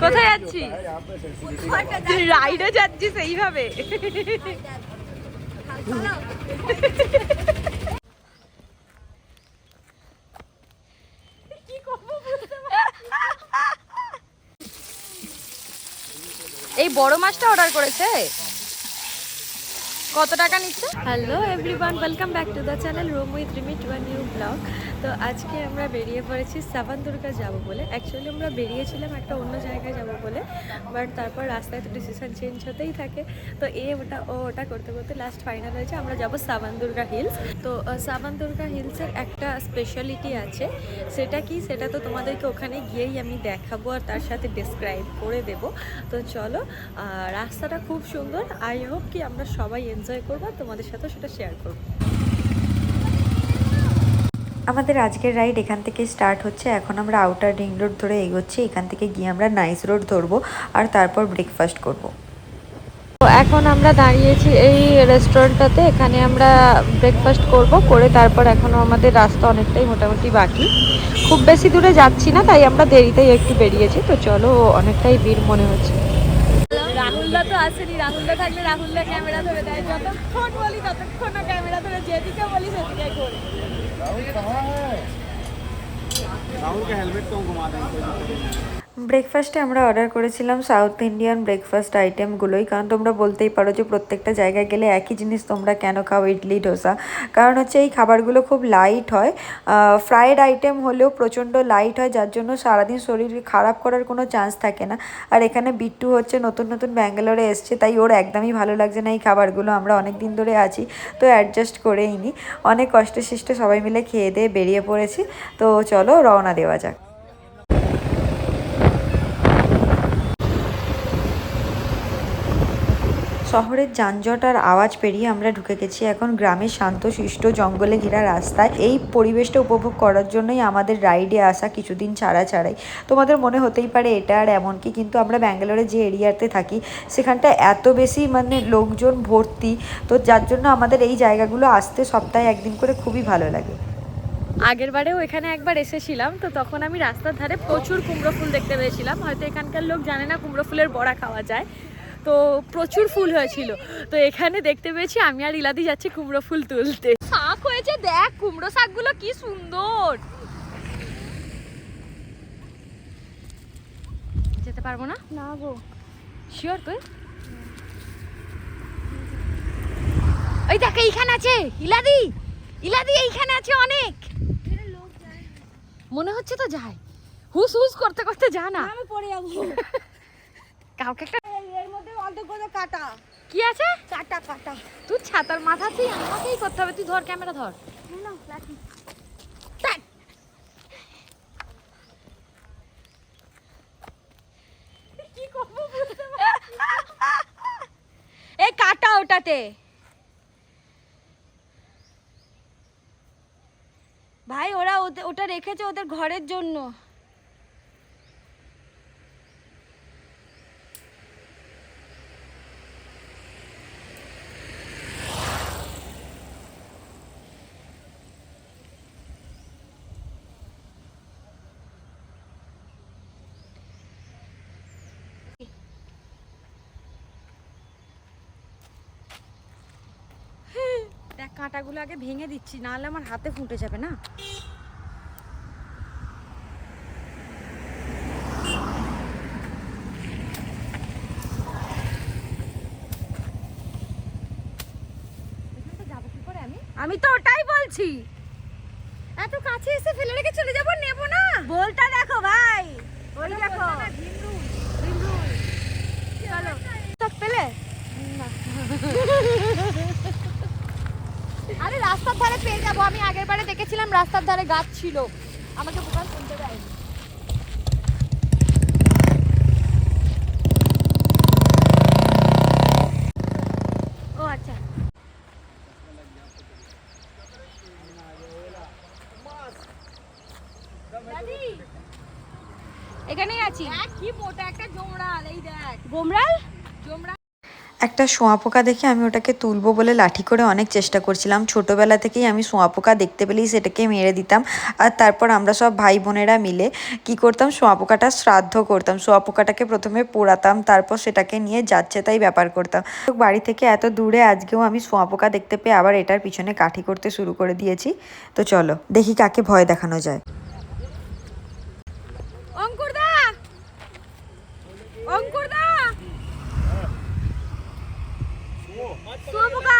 কোথায় যাচ্ছি? রাইডে যাচ্ছি সেইভাবে। এই বড় মাছটা অর্ডার করেছে। কত টাকা নিচ্ছে? Hello everyone, welcome back to the channel room with Rimi to a new blog. তো আজকে আমরা বেরিয়ে পড়েছি সাবানদুর্গা যাবো বলে। অ্যাকচুয়ালি আমরা বেরিয়েছিলাম একটা অন্য জায়গায় যাবো বলে, বাট তারপর রাস্তায় তো ডিসিশন চেঞ্জ হতেই থাকে। তো ওটা করতে করতে লাস্ট ফাইনাল হয়েছে আমরা যাবো সাবানদুর্গা হিলস। তো সাবানদুর্গা হিলসের একটা স্পেশালিটি আছে, সেটা কি সেটা তো তোমাদেরকে ওখানে গিয়েই আমি দেখাবো আর তার সাথে ডিসক্রাইব করে দেব। তো চলো, রাস্তাটা খুব সুন্দর। আই হোপ কি আমরা সবাই এনজয় করবো, তোমাদের সাথেও সেটা শেয়ার করবো। আমাদের আজকের রাইড এখান থেকে স্টার্ট হচ্ছে। এখন আমরা আউটার রিং রোড ধরে এগোচ্ছি। এখান থেকে গিয়ে আমরা নাইস রোড ধরবো আর তারপর ব্রেকফাস্ট করব। তো এখন আমরা দাঁড়িয়েছি এই রেস্টুরেন্টটাতে, এখানে আমরা ব্রেকফাস্ট করে তারপর এখনও আমাদের রাস্তা অনেকটাই মোটামুটি বাকি, খুব বেশি দূরে যাচ্ছি না, তাই আমরা দেরিতেই একটু বেরিয়েছি। তো চলো, অনেকটাই ভিড় মনে হচ্ছে। রাহুলদা তো আসেনি, রাহুলদা থাকলে রাহুলদা ক্যামেরা ধরে দেয়, যতক্ষণ বলি ততক্ষণ ক্যামেরা ধরে, যেদিকে বলি সেদিকে করে। राहुल का हेलमेट तो घुमा देंगे। ব্রেকফাস্টে আমরা অর্ডার করেছিলাম সাউথ ইন্ডিয়ান ব্রেকফাস্ট আইটেমগুলোই, কারণ তোমরা বলতেই পারো যে প্রত্যেকটা জায়গায় গেলে একই জিনিস তোমরা কেন খাও, ইডলি ডোসা। কারণ হচ্ছে এই খাবারগুলো খুব লাইট হয়, ফ্রায়েড আইটেম হলেও প্রচণ্ড লাইট হয়, যার জন্য সারাদিন শরীর খারাপ করার কোনো চান্স থাকে না। আর এখানে বিট্টু হচ্ছে নতুন নতুন ব্যাঙ্গালোরে এসছে, তাই ওর একদমই ভালো লাগছে না এই খাবারগুলো। আমরা অনেক দিন ধরে আছি, তো অ্যাডজাস্ট করেই নি। অনেক কষ্টে শিষ্টে সবাই মিলে খেয়ে দিয়ে বেরিয়ে পড়েছি। তো চলো রওনা দেওয়া যাক। শহরের যানজট আর আওয়াজ পেরিয়ে আমরা ঢুকে গেছি এখন গ্রামের শান্তশিষ্ট জঙ্গলে ঘেরা রাস্তায়। এই পরিবেশটা উপভোগ করার জন্যই আমাদের রাইডে আসা কিছুদিন ছাড়াই। তোমাদের মনে হতেই পারে এটা আর এমন কি, কিন্তু আমরা ব্যাঙ্গালোরে যে এরিয়াতে থাকি সেখানটা এত বেশি লোকজন ভর্তি, তো যার জন্য আমাদের এই জায়গাগুলো আসতে সপ্তাহে একদিন করে খুবই ভালো লাগে। আগের বারেও এখানে একবার এসেছিলাম, তো তখন আমি রাস্তার ধারে প্রচুর কুমড়ো ফুল দেখতে পেয়েছিলাম। হয়তো এখানকার লোক জানে না কুমড়ো ফুলের বড়া খাওয়া যায়, তো প্রচুর ফুল হয়েছিল। তো এখানে দেখতে পেয়েছি, আমি আর ইলাদি যাচ্ছি কুমড়ো ফুল তুলতে। শাক হয়েছে, দেখ কুমড়ো শাকগুলো কি সুন্দর। যেতে পারবো না? না গো। শিওর তুই? ওই দেখ এইখানে আছে ইলাদি, ইলাদি এইখানে আছে অনেক। মনে হচ্ছে তো যায়, হুস হুস করতে করতে যা না, আমি পড়ে যাবো। কাউকে একটা এর মধ্যে অর্ধেক কাটা কি আছে, কাটা তুই ছাতার মাথাতেই আমাকেই করতে হবে। তুই ধর, ক্যামেরা ধর। কি করবো বুঝতে পারছি না। এই কাটা ওটাতে ভাই, ওরা ওটা রেখেছে ওদের ঘরের জন্য। দেখ কাঁটাগুলো আগে ভেঙে দিচ্ছি, নাহলে আমার হাতে ফুটে যাবে না। আমি তো ওটাই বলছি, এত কাছে এসে ফেলে রেখে চলে যাবো, নেব না। বলটা দেখো ভাই, ওই দেখো চলো তক পেলে না। আরে রাস্তার ধারে পেয়ে যাবো, আমি আগের বারে দেখেছিলাম রাস্তার ধারে গাছ ছিল, আমাকে দোকান শুনতে দেয়নি। ও আচ্ছা, এখানেই আছি। কি মোটা একটা জমরাল, এই দেখ গোমরাল। একটা শোঁয়াপোকা দেখে আমি ওটাকে তুলবো বলে লাঠি করে অনেক চেষ্টা করছিলাম। ছোটোবেলা থেকেই আমি শোঁয়াপোকা দেখতে পেলেই সেটাকে মেরে দিতাম। আর তারপর আমরা সব ভাই বোনেরা মিলে কি করতাম, শোঁয়াপোকাটা শ্রাদ্ধ করতাম। শোঁয়াপোকাটাকে প্রথমে পোড়াতাম, তারপর সেটাকে নিয়ে যাচ্ছে তাই ব্যাপার করতাম। বাড়ি থেকে এত দূরে আজকেও আমি শোঁয়াপোকা দেখতে পেয়ে আবার এটার পিছনে কাঠি করতে শুরু করে দিয়েছি। তো চলো দেখি কাকে ভয় দেখানো যায়। অঙ্কুরদা, অঙ্কুরদা, শুয়োপোকা।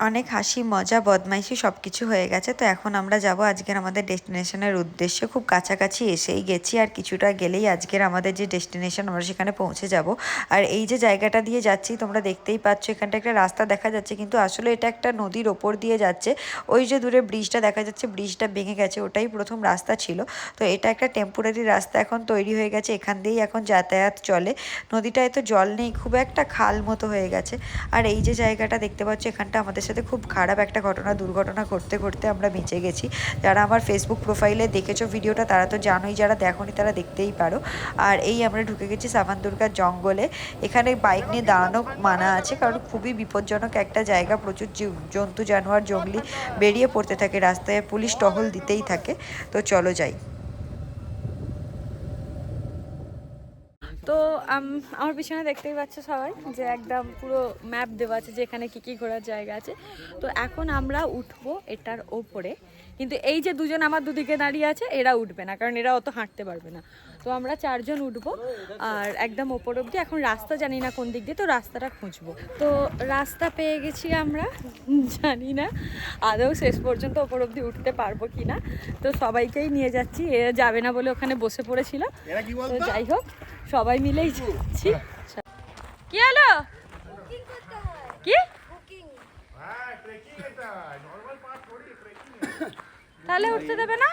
অনেক হাসি মজা বদমাইশি সব কিছু হয়ে গেছে। তো এখন আমরা যাব আজকের আমাদের ডেস্টিনেশনের উদ্দেশ্যে। খুব কাছাকাছি এসেই গেছি, আর কিছুটা গেলেই আজকের আমাদের যে ডেস্টিনেশন আমরা সেখানে পৌঁছে যাব। আর এই যে জায়গাটা দিয়ে যাচ্ছি তোমরা দেখতেই পাচ্ছ, এখানটা একটা রাস্তা দেখা যাচ্ছে, কিন্তু আসলে এটা একটা নদীর ওপর দিয়ে যাচ্ছে। ওই যে দূরে ব্রিজটা দেখা যাচ্ছে, ব্রিজটা ভেঙে গেছে, ওটাই প্রথম রাস্তা ছিল। তো এটা একটা টেম্পোরারি রাস্তা এখন তৈরি হয়ে গেছে, এখান দিয়েই এখন যাতায়াত চলে। নদীটায় তো জল নেই, খুব একটা খাল মতো হয়ে গেছে। আর এই যে জায়গাটা দেখতে পাচ্ছ, এখানটা আমাদের সাথে খুব খারাপ একটা দুর্ঘটনা করতে করতে আমরা বেঁচে গেছি। যারা আমার ফেসবুক প্রোফাইলে দেখেছো ভিডিওটা তারা তো জানোই, যারা দেখোনি তারা দেখতেই পারো। আর এই আমরা ঢুকে গেছি সাবানদুর্গার জঙ্গলে। এখানে বাইক নিয়ে দাঁড়ানো মানা আছে, কারণ খুবই বিপজ্জনক একটা জায়গা। প্রচুর জন্তু জানোয়ার জঙ্গলি বেরিয়ে পড়তে থাকে রাস্তায়, পুলিশ টহল দিতেই থাকে। তো চলো যাই। তো আমার পিছনে দেখতেই পাচ্ছ সবাই যে একদম পুরো ম্যাপ দেওয়া আছে যে এখানে কী কী ঘোরার জায়গা আছে। তো এখন আমরা উঠবো এটার ওপরে, কিন্তু এই যে দুজন আমার দুদিকে দাঁড়িয়ে আছে এরা উঠবে না, কারণ এরা অত হাঁটতে পারবে না। তো আমরা 4 জন উঠবো আর একদম ওপর অবধি। এখন রাস্তা জানি না কোন দিক দিয়ে, তো রাস্তাটা খুঁজবো। তো রাস্তা পেয়ে গেছি আমরা, জানি না আদৌ শেষ পর্যন্ত ওপর অবধি উঠতে পারবো কি না। তো সবাইকেই নিয়ে যাচ্ছি, এরা যাবে না বলে ওখানে বসে পড়েছিল। তো যাই হোক সবাই মিলেই যাচ্ছি। কি হলো? কি তাহলে উঠতে দেবে না?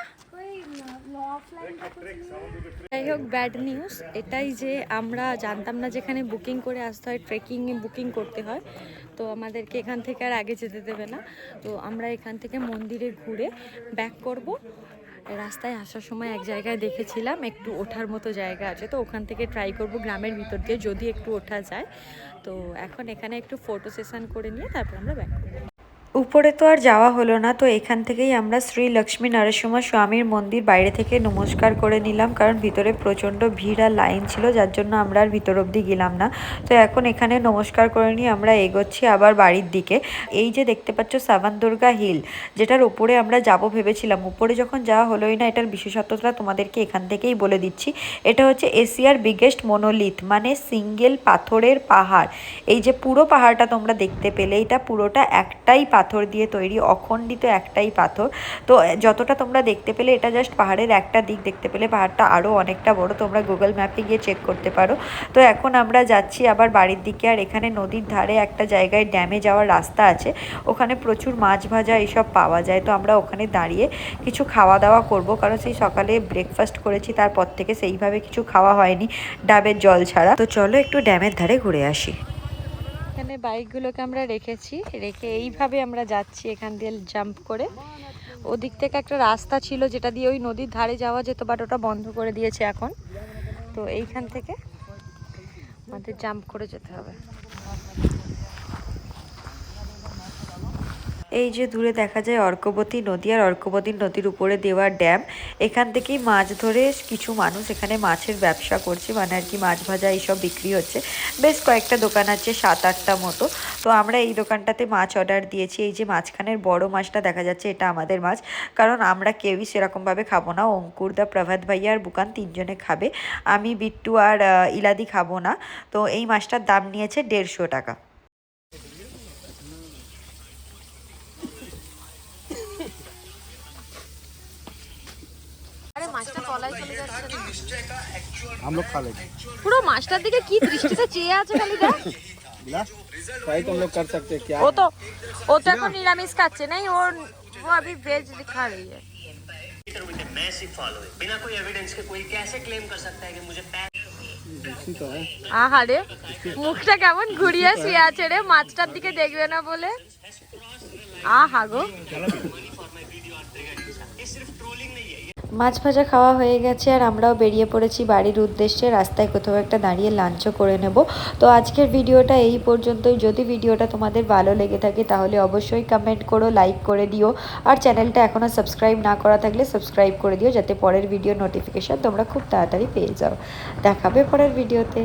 যাই হোক, ব্যাড নিউজ এটাই যে আমরা জানতাম না যেখানে বুকিং করে আসতে হয়, ট্রেকিং বুকিং করতে হয়। তো আমাদেরকে এখান থেকে আর আগে যেতে দেবে না। তো আমরা এখান থেকে মন্দিরে ঘুরে ব্যাক করব। রাস্তায় আসার সময় এক জায়গায় দেখেছিলাম একটু ওঠার মতো জায়গা আছে, তো ওখান থেকে ট্রাই করব গ্রামের ভিতর দিয়ে যদি একটু ওঠা যায়। তো এখন এখানে একটু ফটো সেশন করে নিয়ে তারপর আমরা ব্যাক করব। উপরে তো আর যাওয়া হলো না, তো এখান থেকেই আমরা শ্রী লক্ষ্মী নরসিংহ স্বামীর মন্দির বাইরে থেকে নমস্কার করে নিলাম, কারণ ভিতরে প্রচণ্ড ভিড় আর লাইন ছিল, যার জন্য আমরা আর ভিতর অবধি গেলাম না। তো এখন এখানে নমস্কার করে নিয়ে আমরা এগোচ্ছি আবার বাড়ির দিকে। এই যে দেখতে পাচ্ছ সাবানদুর্গা হিল, যেটার উপরে আমরা যাব ভেবেছিলাম, উপরে যখন যাওয়া হলোই না। এটার বিশেষত্বটা তোমাদেরকে এখান থেকেই বলে দিচ্ছি। এটা হচ্ছে এশিয়ার বিগেস্ট মনোলিথ, মানে সিঙ্গেল পাথরের পাহাড়। এই যে পুরো পাহাড়টা তোমরা দেখতে পেলে, এটা পুরোটা একটাই পাথর দিয়ে তৈরি, অখণ্ডিত একটাই পাথর। তো যতটা তোমরা দেখতে পেলে এটা জাস্ট পাহাড়ের একটা দিক দেখতে পেলে, পাহাড়টা আরও অনেকটা বড়, তোমরা গুগল ম্যাপে গিয়ে চেক করতে পারো। তো এখন আমরা যাচ্ছি আবার বাড়ির দিকে। আর এখানে নদীর ধারে একটা জায়গায় ড্যামে যাওয়ার রাস্তা আছে, ওখানে প্রচুর মাছ ভাজা এসব পাওয়া যায়। তো আমরা ওখানে দাঁড়িয়ে কিছু খাওয়া দাওয়া করব, কারণ সেই সকালে ব্রেকফাস্ট করেছি, তারপর থেকে সেইভাবে কিছু খাওয়া হয়নি ডাবের জল ছাড়া। তো চলো একটু ড্যামের ধারে ঘুরে আসি। এখানে বাইকগুলোকে আমরা রেখে এইভাবে আমরা যাচ্ছি এখান দিয়ে জাম্প করে। ওদিক থেকে একটা রাস্তা ছিল যেটা দিয়ে ওই নদীর ধারে যাওয়া যেত, বাট ওটা বন্ধ করে দিয়েছে এখন। তো এইখান থেকে আমাদের জাম্প করে যেতে হবে। এই যে দূরে দেখা যায় অর্কবতী নদী, আর অর্কবতী নদীর উপরে দেওয়া ড্যাম। এখান থেকেই মাছ ধরে কিছু মানুষ এখানে মাছের ব্যবসা করছে, মানে আর কি মাছ ভাজা এইসব বিক্রি হচ্ছে। বেশ কয়েকটা দোকান আছে, 7-8টা মতো। তো আমরা এই দোকানটাতে মাছ অর্ডার দিয়েছি। এই যে মাঝখানের বড় মাছটা দেখা যাচ্ছে, এটা আমাদের মাছ, কারণ আমরা কেউই সেরকমভাবে খাবো না। অঙ্কুর দা, প্রভাত ভাইয়া আর বুকান 3 জনে খাবে, আমি বিট্টু আর ইলাদি খাবো না। তো এই মাছটার দাম নিয়েছে 150 টাকা। মাছটা তলায় চলে যাচ্ছে, हम लोग खा लेंगे। পুরো মাছটার দিকে কি দৃষ্টিতে চেয়ে আছে খালি দেখ। ट्राई तो हम लोग कर सकते हैं क्या? ও তো এখন নিরামিষ খাচ্ছে, नहीं ও अभी वेज खा रही है। मैसिव फॉलोइंग, बिना कोई एविडेंस के कोई कैसे क्लेम कर सकता है कि मुझे तो है। আহারে মুখটা কেমন ঘুরিয়ে শুয়ে আছে রে, মাছটার দিকে দেখবে না বলে। আহা গো। ये सिर्फ ट्रोलिंग नहीं है। মাছ ভাজা খাওয়া হয়ে গেছে আর আমরাও বেরিয়ে পড়েছি বাড়ির উদ্দেশ্যে। রাস্তায় কোথাও একটা দাঁড়িয়ে লাঞ্চও করে নেব। তো আজকের ভিডিওটা এই পর্যন্তই। যদি ভিডিওটা তোমাদের ভালো লেগে থাকে তাহলে অবশ্যই কমেন্ট করো, লাইক করে দিও, আর চ্যানেলটা এখনও সাবস্ক্রাইব না করা থাকলে সাবস্ক্রাইব করে দিও, যাতে পরের ভিডিও নোটিফিকেশান তোমরা খুব তাড়াতাড়ি পেয়ে যাও। দেখাবে পরের ভিডিওতে।